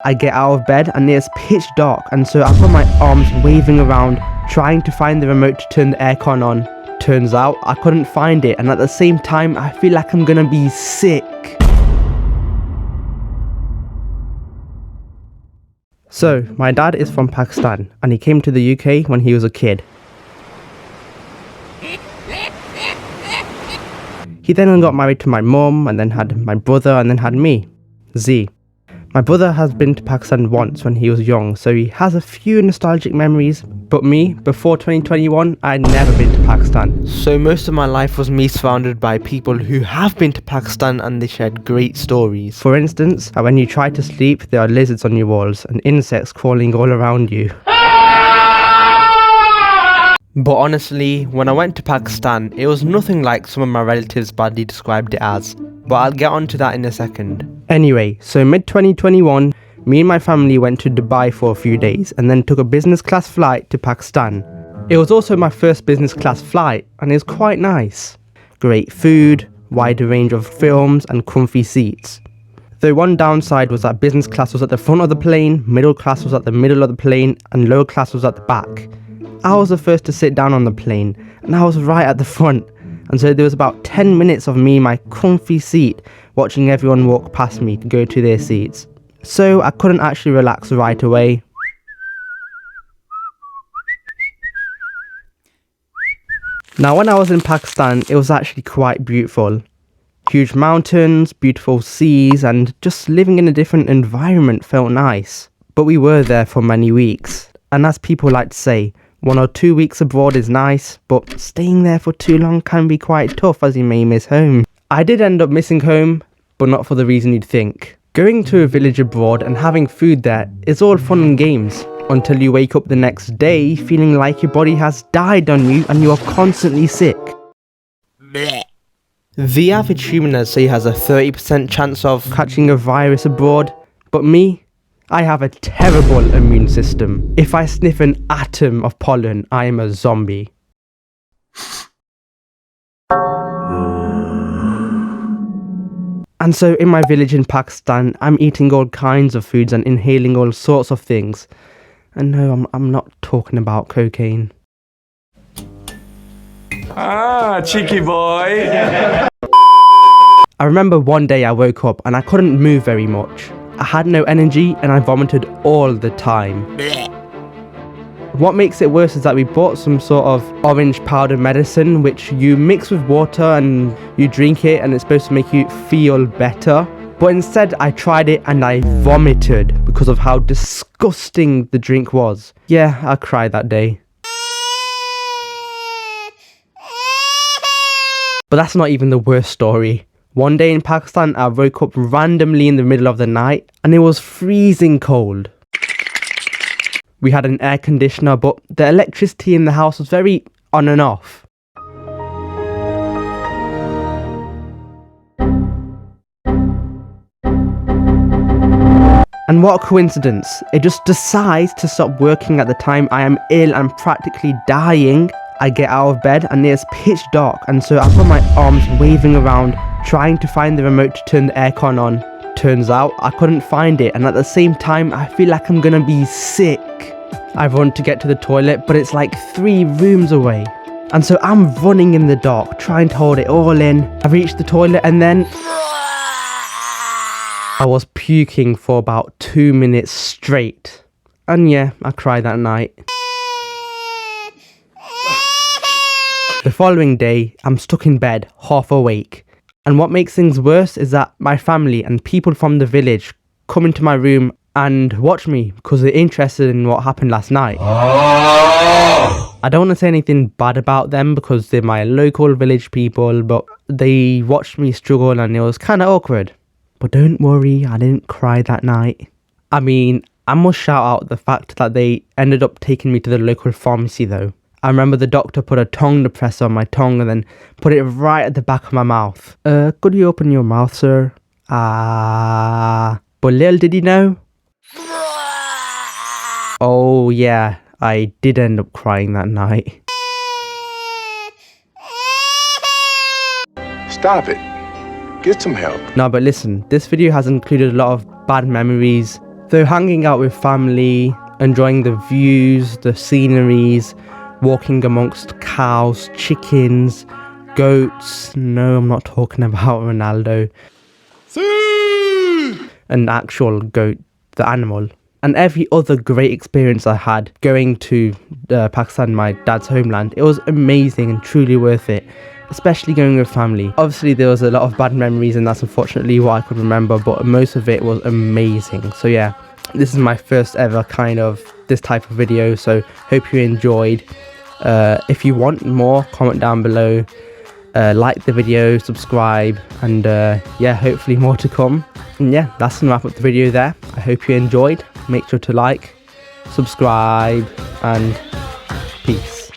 I get out of bed and it's pitch dark, and so I've got my arms waving around trying to find the remote to turn the aircon on. Turns out I couldn't find it, and at the same time I feel like I'm gonna be sick. So, my dad is from Pakistan and he came to the UK when he was a kid. He then got married to my mum and then had my brother and then had me, Z. My brother has been to Pakistan once when he was young, so he has a few nostalgic memories, but me, before 2021, I'd never been to Pakistan. So most of my life was me surrounded by people who have been to Pakistan and they shared great stories. For instance, when you try to sleep, there are lizards on your walls and insects crawling all around you. But honestly, when I went to Pakistan, it was nothing like some of my relatives badly described it as. But I'll get onto that in a second. Anyway, so mid-2021, me and my family went to Dubai for a few days and then took a business class flight to Pakistan. It was also my first business class flight and it was quite nice. Great food, wide range of films and comfy seats. Though one downside was that business class was at the front of the plane, middle class was at the middle of the plane and lower class was at the back. I was the first to sit down on the plane and I was right at the front. And so there was about 10 minutes of me in my comfy seat watching everyone walk past me to go to their seats. So I couldn't actually relax right away. Now when I was in Pakistan, it was actually quite beautiful. Huge mountains, beautiful seas, and just living in a different environment felt nice. But we were there for many weeks. And as people like to say, 1 or 2 weeks abroad is nice, but staying there for too long can be quite tough as you may miss home. I did end up missing home, but not for the reason you'd think. Going to a village abroad and having food there is all fun and games, until you wake up the next day feeling like your body has died on you and you are constantly sick. Blech. The average human, I'd say, has a 30% chance of catching a virus abroad, but me? I have a terrible immune system. If I sniff an atom of pollen, I am a zombie. And so in my village in Pakistan, I'm eating all kinds of foods and inhaling all sorts of things. And no, I'm not talking about cocaine. Ah, cheeky boy. I remember one day I woke up and I couldn't move very much. I had no energy and I vomited all the time. What makes it worse is that we bought some sort of orange powder medicine which you mix with water and you drink it and it's supposed to make you feel better. But instead I tried it and I vomited because of how disgusting the drink was. Yeah, I cried that day. But that's not even the worst story. One day in Pakistan, I woke up randomly in the middle of the night and it was freezing cold. We had an air conditioner, but the electricity in the house was very on and off. And what a coincidence, it just decides to stop working at the time I am ill and practically dying. I get out of bed and it's pitch dark, and so I've got my arms waving around trying to find the remote to turn the aircon on. Turns out I couldn't find it, and at the same time I feel like I'm gonna be sick. I run to get to the toilet, but it's like 3 rooms away. And so I'm running in the dark, trying to hold it all in. I reach the toilet and then I was puking for about 2 minutes straight. And yeah, I cried that night. The following day, I'm stuck in bed, half awake. And what makes things worse is that my family and people from the village come into my room and watch me because they're interested in what happened last night. I don't want to say anything bad about them because they're my local village people, but they watched me struggle and it was kind of awkward. But don't worry, I didn't cry that night. I mean, I must shout out the fact that they ended up taking me to the local pharmacy though. I remember the doctor put a tongue depressor on my tongue and then put it right at the back of my mouth. Could you open your mouth, sir? But little did he know. Oh yeah, I did end up crying that night. Stop it. Get some help. No, but listen, this video has included a lot of bad memories, So hanging out with family, enjoying the views, the sceneries, walking amongst cows, chickens, goats. No, I'm not talking about Ronaldo. An actual goat, the animal. And every other great experience I had going to Pakistan, my dad's homeland. It was amazing and truly worth it, especially going with family. Obviously there was a lot of bad memories, and that's unfortunately what I could remember, but most of it was amazing. So yeah, this is my first ever kind of this type of video, so hope you enjoyed. If you want more, comment down below, like the video, subscribe, and yeah, hopefully more to come. And yeah, that's gonna wrap up the video there. I hope you enjoyed. Make sure to like, subscribe, and peace.